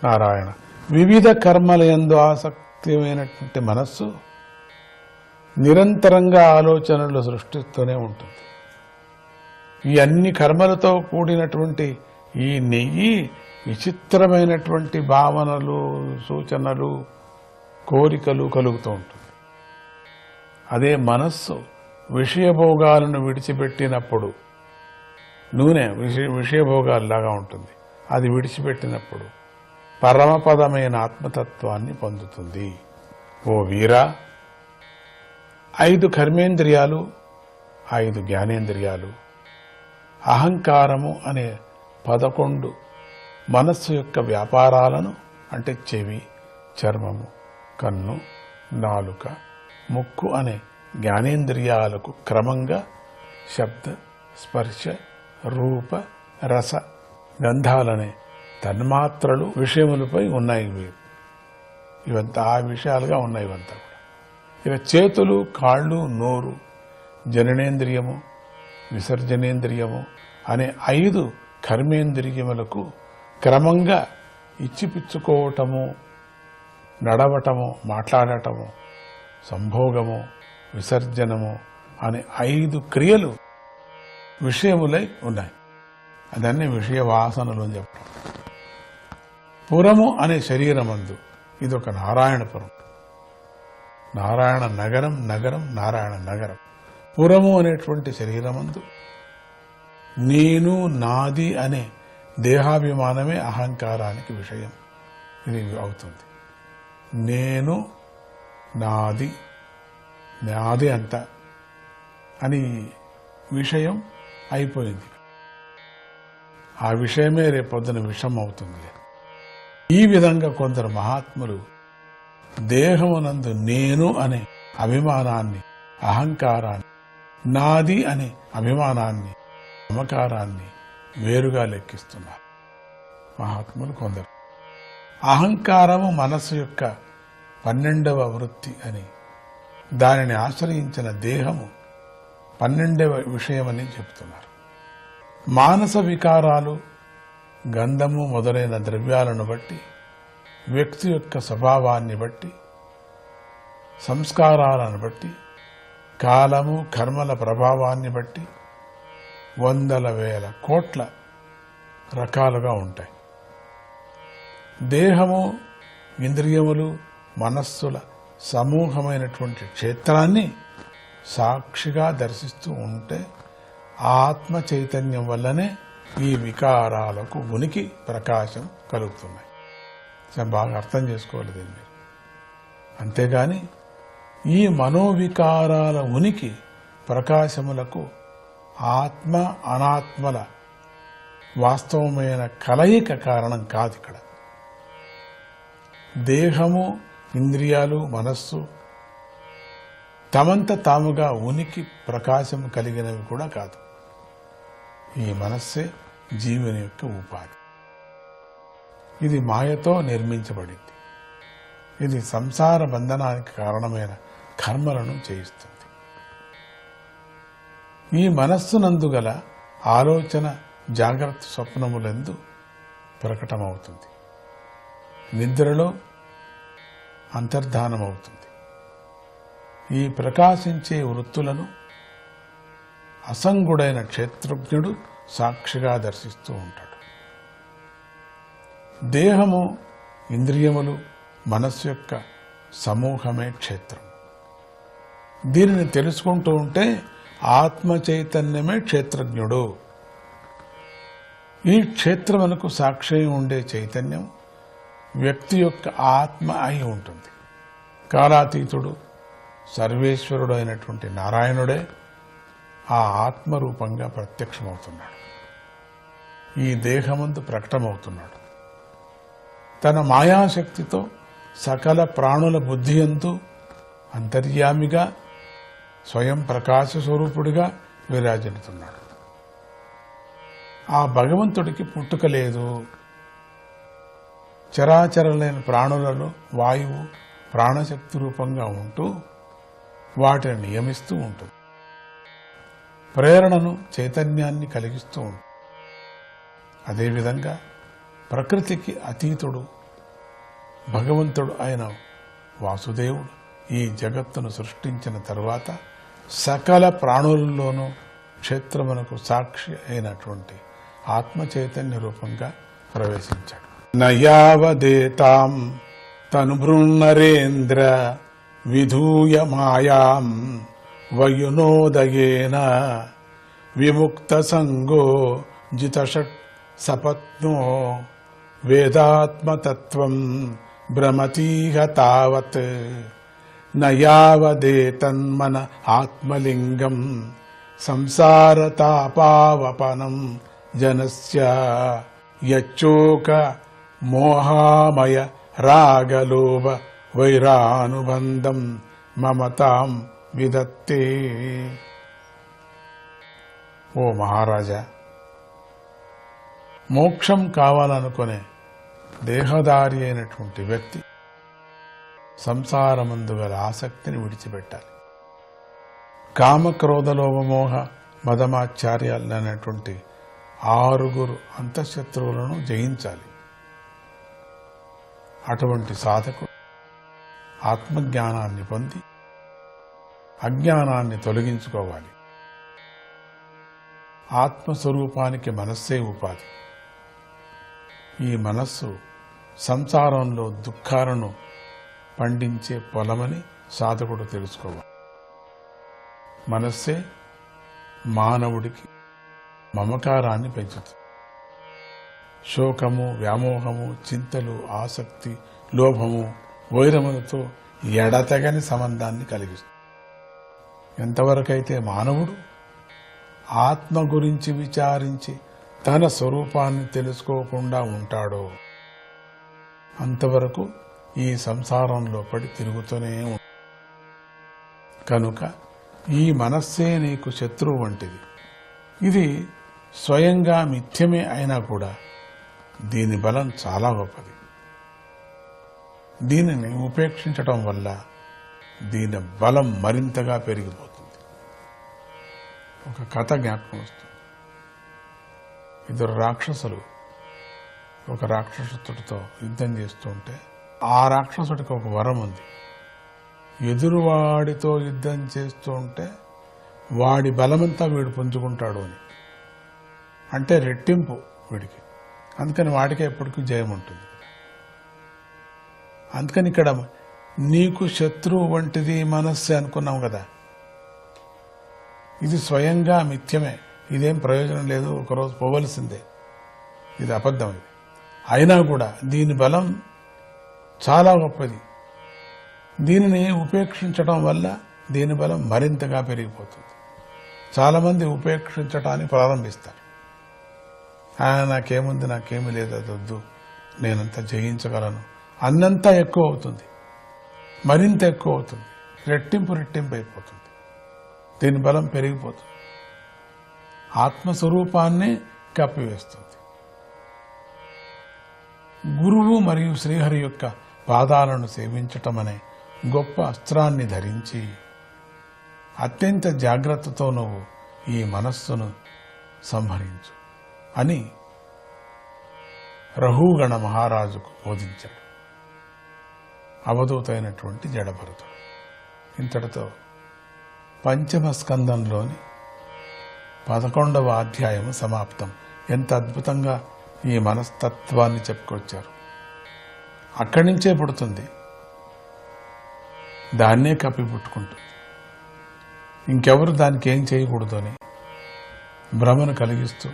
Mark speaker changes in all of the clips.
Speaker 1: నారాయణ. వివిధ కర్మల యందు ఆసక్తిమైనటువంటి మనస్సు నిరంతరంగా ఆలోచనలు సృష్టిస్తూనే ఉంటుంది. ఈ అన్ని కర్మలతో కూడినటువంటి ఈ నెయ్యి విచిత్రమైనటువంటి భావనలు, సూచనలు, కోరికలు కలుగుతూ ఉంటుంది. అదే మనస్సు విషయభోగాలను విడిచిపెట్టినప్పుడు, నూనె విషయభోగాల్లాగా ఉంటుంది, అది విడిచిపెట్టినప్పుడు పరమపదమైన ఆత్మతత్వాన్ని పొందుతుంది. ఓ వీరా, 5 కర్మేంద్రియాలు, 5 జ్ఞానేంద్రియాలు, అహంకారము అనే 11 మనస్సు యొక్క వ్యాపారాలను, అంటే చెవి, చర్మము, కన్ను, నాలుక, ముక్కు అనే జ్ఞానేంద్రియాలకు క్రమంగా శబ్ద, స్పర్శ, రూప, రస, గంధాలనే తన్మాత్రలు విషయములపై ఉన్నాయి. ఇవంతా ఆ విషయాలుగా ఉన్నాయి. ఇవంతా కూడా ఇక చేతులు, కాళ్ళు, నోరు, జననేంద్రియము, విసర్జనేంద్రియము అనే 5 కర్మేంద్రియములకు క్రమంగా ఇచ్చిపుచ్చుకోవటము, నడవటము, మాట్లాడటము, సంభోగము, విసర్జనము అనే 5 క్రియలు విషయములై ఉన్నాయి. అదన్నీ విషయ వాసనలు అని చెప్పడం. పురము అనే శరీరమందు ఇదొక నారాయణపురం, నారాయణ నగరం, నగరం నారాయణ నగరం. పురము అనేటువంటి శరీరమందు నేను, నాది అనే దేహాభిమానమే అహంకారానికి విషయం. ఇది అవుతుంది. నేను, నాది, నాది అంత అని విషయం అయిపోయింది. ఆ విషయమే రేపొద్దున విషం అవుతుంది. ఈ విధంగా కొందరు మహాత్ములు దేహమునందు నేను అనే అభిమానాన్ని, అహంకారాన్ని, నాది అనే అభిమానాన్ని, మమకారాన్ని వేరుగా లెక్కిస్తున్నారు. మహాత్ములు కొందరు అహంకారము మనస్సు యొక్క 12వ వృత్తి అని, దానిని ఆశ్రయించిన దేహము 12వ విషయమని చెబుతున్నారు. మానస వికారాలు, గంధము మొదలైన ద్రవ్యాలను బట్టి, వ్యక్తి యొక్క స్వభావాన్ని బట్టి, సంస్కారాలను బట్టి, కాలము, కర్మల ప్రభావాన్ని బట్టి వందల వేల కోట్ల రకాలుగా ఉంటాయి. దేహము, ఇంద్రియములు, మనస్సుల సమూహమైనటువంటి క్షేత్రాన్ని సాక్షిగా దర్శిస్తూ ఉంటే ఆత్మ చైతన్యం వల్లనే ఈ వికారాలకు ఉనికి, ప్రకాశం కలుగుతున్నాయి. బాగా అర్థం చేసుకోవాలి దీన్ని మీరు. అంతేగాని ఈ మనోవికారాల ఉనికి, ప్రకాశములకు ఆత్మ అనాత్మల వాస్తవమైన కలయిక కారణం కాదు. ఇక్కడ దేహము, ఇంద్రియాలు, మనస్సు తమంత తాముగా ఉనికి, ప్రకాశం కలిగినవి కూడా కాదు. ఈ మనస్సే జీవుని యొక్క ఉపాధి. ఇది మాయతో నిర్మించబడింది. ఇది సంసార బంధనానికి కారణమైన కర్మలను చేయిస్తుంది. ఈ మనస్సునందు గల ఆలోచన జాగ్రత్త స్వప్నములందు ప్రకటమవుతుంది. నిద్రలో అంతర్ధానమవుతుంది. ఈ ప్రకాశించే వృత్తులను అసంగుడైన క్షేత్రజ్ఞుడు సాక్షిగా దర్శిస్తూ ఉంటాడు. దేహము, ఇంద్రియములు, మనస్సు యొక్క సమూహమే క్షేత్రం. దీనిని తెలుసుకుంటూ ఉంటే ఆత్మ చైతన్యమే క్షేత్రజ్ఞుడు. ఈ క్షేత్రమునకు సాక్షి ఉండే చైతన్యం వ్యక్తి యొక్క ఆత్మ అయి ఉంటుంది. కాలాతీతుడు, సర్వేశ్వరుడు అయినటువంటి నారాయణుడే ఆ ఆత్మరూపంగా ప్రత్యక్షమవుతున్నాడు. ఈ దేహమందు ప్రకటమవుతున్నాడు. తన మాయాశక్తితో సకల ప్రాణుల బుద్ధియందు అంతర్యామిగా, స్వయం ప్రకాశ స్వరూపుడిగా విరాజిల్లుతున్నాడు. ఆ భగవంతుడికి పుట్టుక లేదు. చరాచరలైన ప్రాణులలో వాయువు ప్రాణశక్తి రూపంగా ఉంటూ వాటిని నియమిస్తూ ఉంటుంది. ప్రేరణను, చైతన్యాన్ని కలిగిస్తూ ఉంటుంది. అదేవిధంగా ప్రకృతికి అతీతుడు భగవంతుడు అయిన వాసుదేవుడు ఈ జగత్తును సృష్టించిన తరువాత సకల ప్రాణులలోనూ క్షేత్రమునకు సాక్షి అయినటువంటి ఆత్మ చైతన్య రూపంగా ప్రవేశించాడు. నయావదేతాం తనుభృన్నరేంద్ర విధూయ మాయాం వయునోదయేన విముక్త సంగో జితషట్ సపత్నో వేదాత్మతత్వం భ్రమతీహ తావత్ నయావదేతన్మన ఆత్మలింగం సంసారతాపావపనం జనస్య యచ్చోక మోహామయ రాగలోభ వైరానుబంధం మమతాం విదత్తే. ఓ మహారాజా, మోక్షం కావాలనుకునే దేహదారి అయినటువంటి వ్యక్తి సంసారమందు గల ఆసక్తిని విడిచిపెట్టాలి. కామక్రోధలోభమోహ మదమాచార్యాలు అనేటువంటి 6 అంతఃశత్రువులను జయించాలి. అటువంటి సాధకుడు ఆత్మజ్ఞానాన్ని పొంది అజ్ఞానాన్ని తొలగించుకోవాలి. ఆత్మస్వరూపానికి మనస్సే ఉపాధి. ఈ మనస్సు సంసారంలో దుఃఖాలను పండించే పొలమని సాధకుడు తెలుసుకోవాలి. మనస్సే మానవుడికి మమకారాన్ని పెంచుతుంది. శోకము, వ్యామోహము, చింతలు, ఆసక్తి, లోభము, వైరములతో ఎడతెగని సంబంధాన్ని కలిగిస్తుంది. ఎంతవరకైతే మానవుడు ఆత్మ గురించి విచారించి తన స్వరూపాన్ని తెలుసుకోకుండా ఉంటాడో అంతవరకు ఈ సంసారంలో పడి తిరుగుతూనే ఉంటాడు. కనుక ఈ మనస్సే నీకు శత్రువు వంటిది. ఇది స్వయంగా మిథ్యమే అయినా కూడా దీని బలం చాలా గొప్పది. దీనిని ఉపేక్షించటం వల్ల దీని బలం మరింతగా పెరిగిపోతుంది. ఒక కథ జ్ఞాపకం వస్తుంది. 2 రాక్షసులు ఒక రాక్షసుడితో యుద్ధం చేస్తూ ఉంటే ఆ రాక్షసుడికి ఒక వరం ఉంది. ఎదురువాడితో యుద్ధం చేస్తూ ఉంటే వాడి బలమంతా వీడు పుంజుకుంటాడు అని. అంటే రెట్టింపు వీడికి. అందుకని వాడికే ఎప్పటికీ జయం ఉంటుంది. అందుకని ఇక్కడ నీకు శత్రువు వంటిది మనస్సు అనుకున్నాం కదా, ఇది స్వయంగా మిథ్యమే. ఇదేం ప్రయోజనం లేదు, ఒకరోజు పోవలసిందే. ఇది అబద్ధం. ఇది అయినా కూడా దీని బలం చాలా గొప్పది. దీనిని ఉపేక్షించడం వల్ల దీని బలం మరింతగా పెరిగిపోతుంది. చాలామంది ఉపేక్షించటాన్ని ప్రారంభిస్తారు. నాకేముంది, నాకేమీ లేదు, అది వద్దు, నేనంతా జయించగలను అన్నంతా ఎక్కువ అవుతుంది, మరింత ఎక్కువ అవుతుంది, రెట్టింపు అయిపోతుంది. దీని బలం పెరిగిపోతుంది, ఆత్మస్వరూపాన్ని కప్పివేస్తుంది. గురువు మరియు శ్రీహరి యొక్క పాదాలను సేవించటం అనే గొప్ప అస్త్రాన్ని ధరించి అత్యంత జాగ్రత్తతో నువ్వు ఈ మనస్సును సంహరించు అని రఘుగణ మహారాజుకు బోధించాడు అవధూతైనటువంటి జడభరతుడు. ఇంతటితో 5వ స్కందంలోని 11వ అధ్యాయం సమాప్తం. ఎంత అద్భుతంగా ఈ మనస్తత్వాన్ని చెప్పుకొచ్చారు. అక్కడి నుంచే పుడుతుంది, దాన్నే కప్పిపుట్టుకుంటుంది. ఇంకెవరు దానికి ఏం చేయకూడదు అని భ్రమను కలిగిస్తూ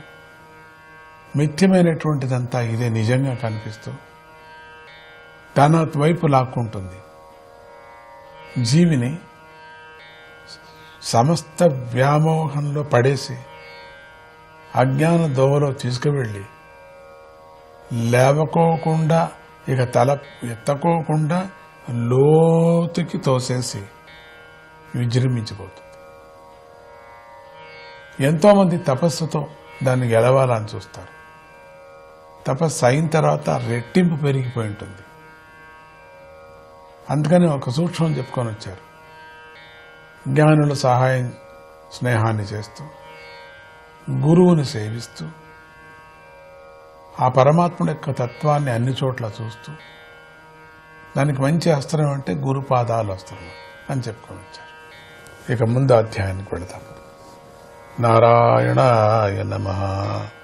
Speaker 1: మిథ్యమైనటువంటిదంతా ఇదే నిజంగా కనిపిస్తూ తన వైపు లాక్కుంటుంది. జీవిని సమస్త వ్యామోహంలో పడేసి అజ్ఞాన దోవలో తీసుకువెళ్ళి లేవకోకుండా, ఇక తల ఎత్తకోకుండా లోతుకి తోసేసి విజృంభించిపోతుంది. ఎంతోమంది తపస్సుతో దాన్ని గెలవాలని చూస్తారు. తపస్సు అయిన తర్వాత రెట్టింపు పెరిగిపోయి ఉంటుంది. అందుకని ఒక సూక్ష్మం చెప్పుకొని వచ్చారు. జ్ఞానుల సహాయం స్నేహాన్ని చేస్తూ, గురువుని సేవిస్తూ, ఆ పరమాత్ముడి యొక్క తత్వాన్ని అన్ని చోట్ల చూస్తూ, దానికి మంచి అస్త్రం అంటే గురుపాదాలు అస్త్రం అని చెప్పుకొని వచ్చారు. ఇక ముందు అధ్యాయానికి వెళదాం. నారాయణాయ నమః.